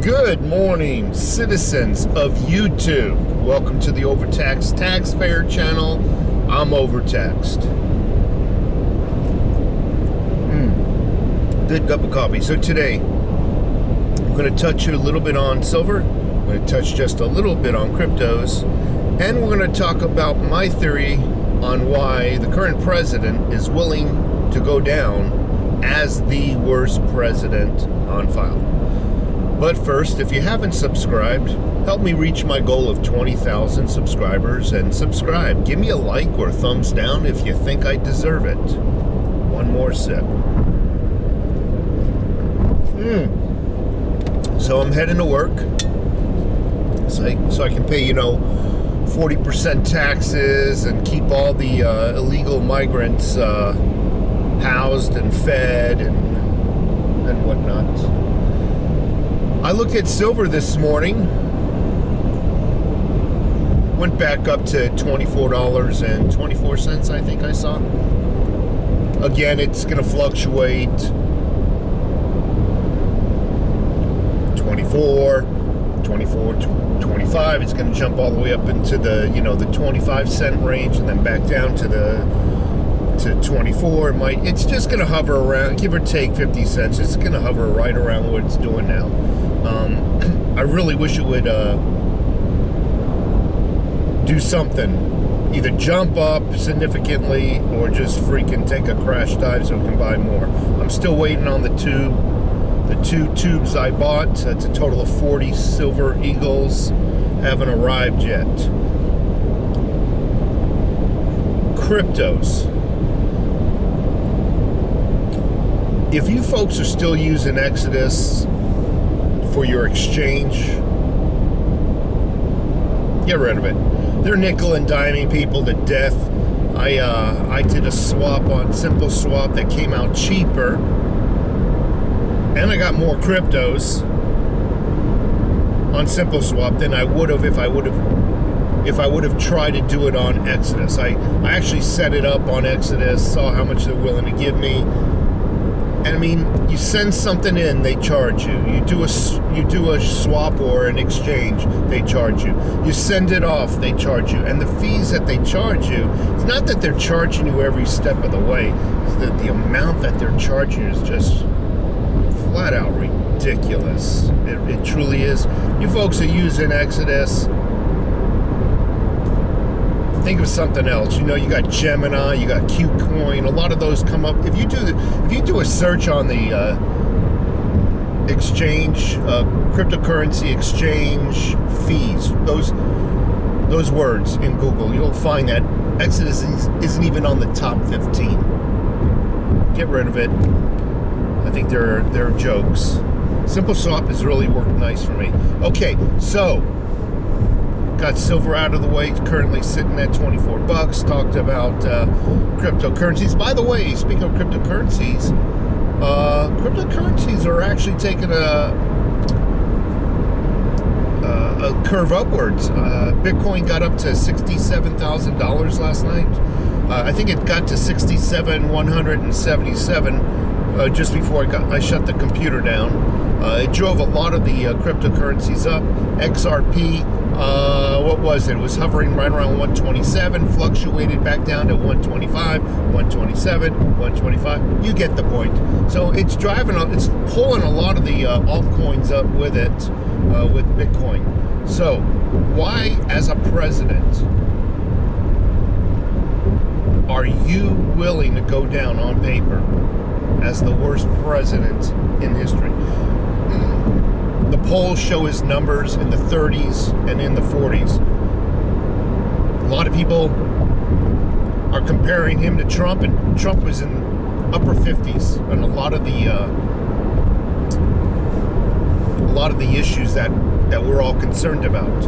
Good morning, citizens of YouTube. Welcome to the Overtaxed Taxpayer channel. I'm Overtaxed. Good cup of coffee. So today, I'm going to touch a little bit on silver. I'm going to touch just a little bit on cryptos. And we're going to talk about my theory on why the current president is willing to go down as the worst president on file. But first, if you haven't subscribed, help me reach my goal of 20,000 subscribers and subscribe. Give me a like or a thumbs down if you think I deserve it. One more sip. So I'm heading to work so I can pay, 40% taxes and keep all the illegal migrants housed and fed and whatnot. I look at silver this morning, went back up to $24.24, I think I saw. Again, it's going to fluctuate 24, 25. It's going to jump all the way up into the, the 25 cent range and then back down to 24. It's just going to hover around, give or take 50 cents. It's going to hover right around what it's doing now. I really wish it would do something, either jump up significantly or just freaking take a crash dive so we can buy more. I'm still waiting on the two tubes I bought. That's a total of 40 silver eagles. Haven't arrived yet. Cryptos. If you folks are still using Exodus for your exchange, get rid of it. They're nickel and diming people to death. I did a swap on Simple Swap that came out cheaper, and I got more cryptos on Simple Swap than I would have if I would have tried to do it on Exodus. I actually set it up on Exodus, saw how much they're willing to give me. And I mean, you send something in, they charge you. You do a swap or an exchange, they charge you. You send it off, they charge you. And the fees that they charge you, it's not that they're charging you every step of the way. It's that the amount that they're charging you is just flat out ridiculous. It truly is. You folks are using Exodus, think of something else. You got Gemini, you got Qcoin. A lot of those come up. If you do a search on the exchange, cryptocurrency exchange fees, those words in Google, you'll find that Exodus isn't even on the top 15. Get rid of it. I think they're jokes. Simple Swap has really worked nice for me. Okay, so got silver out of the way, currently sitting at 24 bucks. Talked about cryptocurrencies. By the way, speaking of cryptocurrencies are actually taking a curve upwards. Bitcoin got up to $67,000 last night. I think it got to 67,177 just before I shut the computer down. It drove a lot of the cryptocurrencies up. XRP, what was it? It was hovering right around 127, fluctuated back down to 125, 127, 125. You get the point. So it's it's pulling a lot of the altcoins up with it, with Bitcoin. So why, as a president, are you willing to go down on paper as the worst president in history? The polls show his numbers in the 30s and in the 40s. A lot of people are comparing him to Trump, and Trump was in upper 50s, and a lot of the issues that we're all concerned about.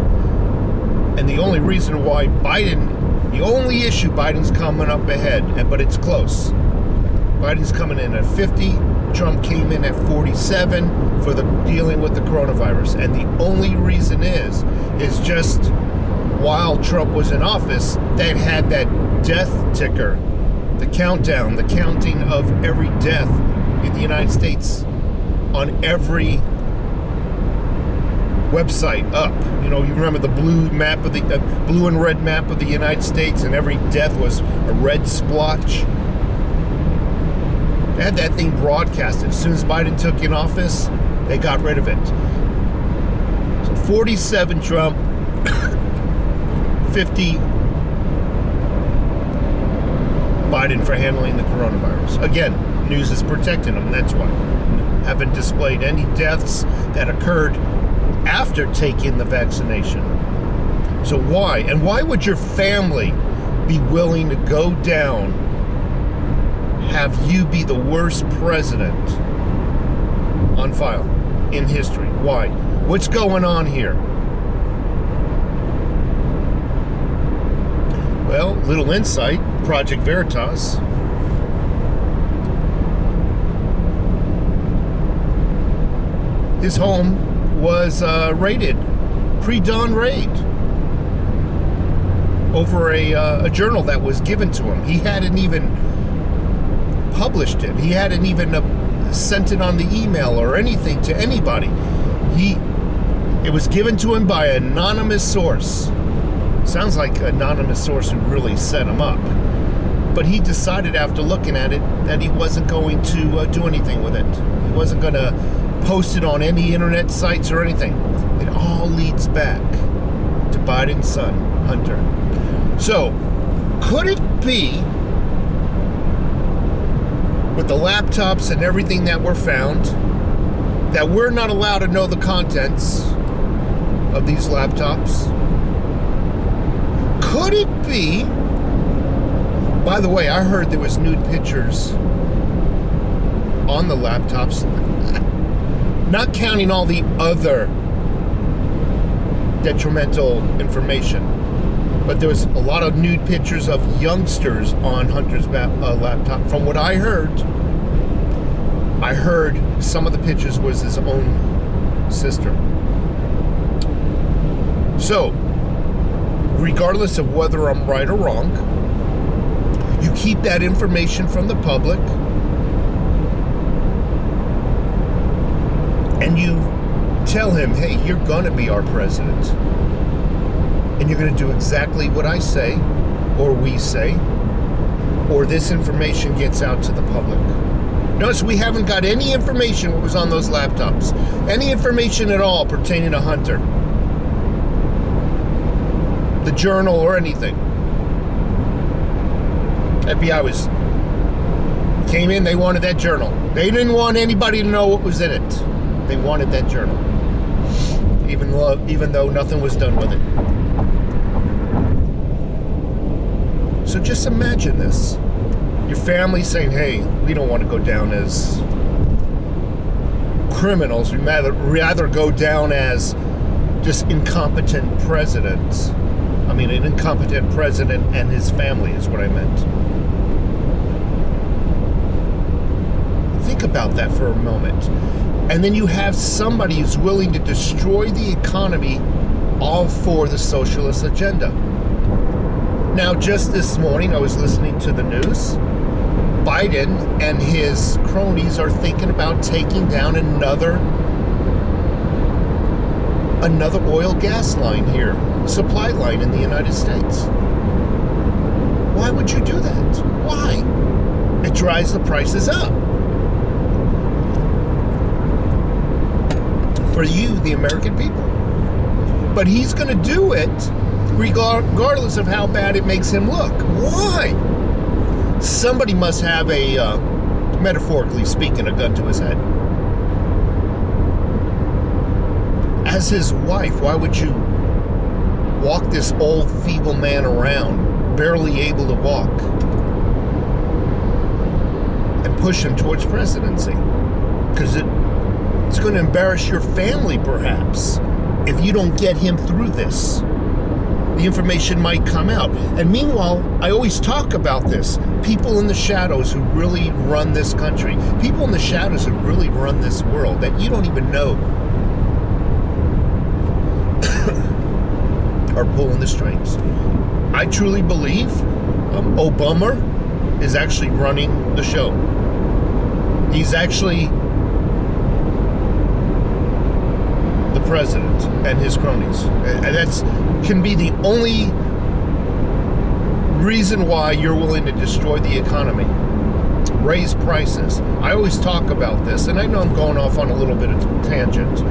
And the only reason why the only issue Biden's coming up ahead, but it's close. Biden's coming in at 50. Trump came in at 47 for the dealing with the coronavirus. And the only reason is just while Trump was in office, they had that death ticker, the countdown, the counting of every death in the United States on every website up. You know, you remember the blue and red map of the United States, and every death was a red splotch. They had that thing broadcasted. As soon as Biden took in office, they got rid of it. So 47 Trump, 50 Biden for handling the coronavirus. Again, news is protecting them. That's why. Haven't displayed any deaths that occurred after taking the vaccination. So why? And why would your family be willing to go down, have you be the worst president on file in history? Why? What's going on here? Well, little insight, Project Veritas. His home was raided, pre-dawn raid, over a journal that was given to him. He hadn't even published it. He hadn't even sent it on the email or anything to anybody. It was given to him by an anonymous source. Sounds like an anonymous source who really set him up. But he decided after looking at it that he wasn't going to do anything with it. He wasn't going to post it on any internet sites or anything. It all leads back to Biden's son, Hunter. So, could it be, with the laptops and everything that were found, that we're not allowed to know the contents of these laptops? Could it be, by the way, I heard there was nude pictures on the laptops, not counting all the other detrimental information, but there was a lot of nude pictures of youngsters on Hunter's laptop. From what I heard some of the pictures was his own sister. So, regardless of whether I'm right or wrong, you keep that information from the public, and you tell him, hey, you're going to be our president, and you're going to do exactly what I say, or we say, or this information gets out to the public. Notice we haven't got any information what was on those laptops, any information at all pertaining to Hunter, the journal, or anything. FBI came in, they wanted that journal. They didn't want anybody to know what was in it. They wanted that journal, even though nothing was done with it. So just imagine this. Your family saying, hey, we don't want to go down as criminals. We'd rather go down as just incompetent presidents. I mean, an incompetent president and his family is what I meant. Think about that for a moment. And then you have somebody who's willing to destroy the economy, all for the socialist agenda. Now, just this morning, I was listening to the news. Biden and his cronies are thinking about taking down another oil gas line here, supply line in the United States. Why would you do that? Why? It drives the prices up. For you, the American people. But he's going to do it regardless of how bad it makes him look. Why? Somebody must have metaphorically speaking, a gun to his head. As his wife, why would you walk this old, feeble man around, barely able to walk, and push him towards presidency? Because it's going to embarrass your family, perhaps, if you don't get him through this. The information might come out. And meanwhile, I always talk about this. People in the shadows who really run this country. People in the shadows who really run this world that you don't even know are pulling the strings. I truly believe Obama is actually running the show. He's actually the president and his cronies. And that's can be the only reason why you're willing to destroy the economy. Raise prices. I always talk about this, and I know I'm going off on a little bit of a tangent.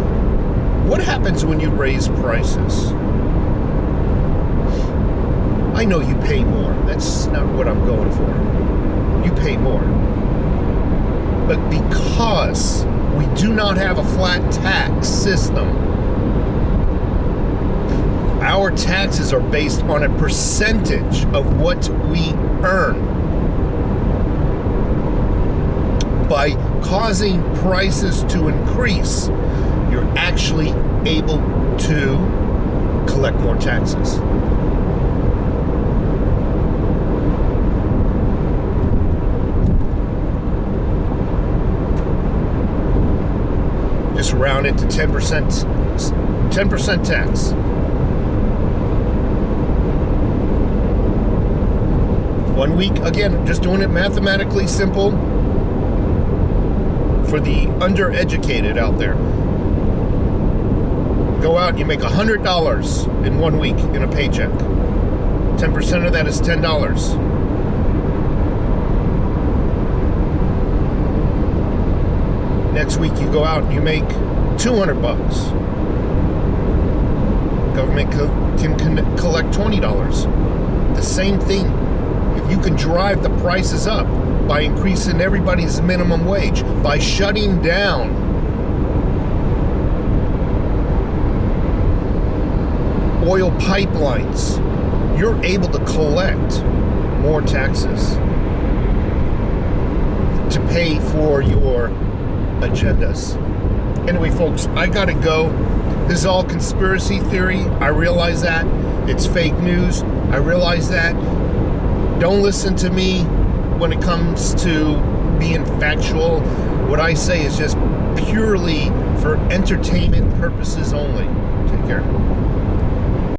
What happens when you raise prices? I know you pay more. That's not what I'm going for. You pay more. But because we do not have a flat tax system, our taxes are based on a percentage of what we earn. By causing prices to increase, you're actually able to collect more taxes. Just round it to 10% tax. One week, again, I'm just doing it mathematically simple for the undereducated out there. Go out and you make $100 in 1 week in a paycheck. 10% of that is $10. Next week you go out and you make $200. Government can collect $20. The same thing. If you can drive the prices up by increasing everybody's minimum wage, by shutting down oil pipelines, you're able to collect more taxes to pay for your agendas. Anyway, folks, I gotta go. This is all conspiracy theory. I realize that. It's fake news. I realize that. Don't listen to me when it comes to being factual. What I say is just purely for entertainment purposes only. Take care.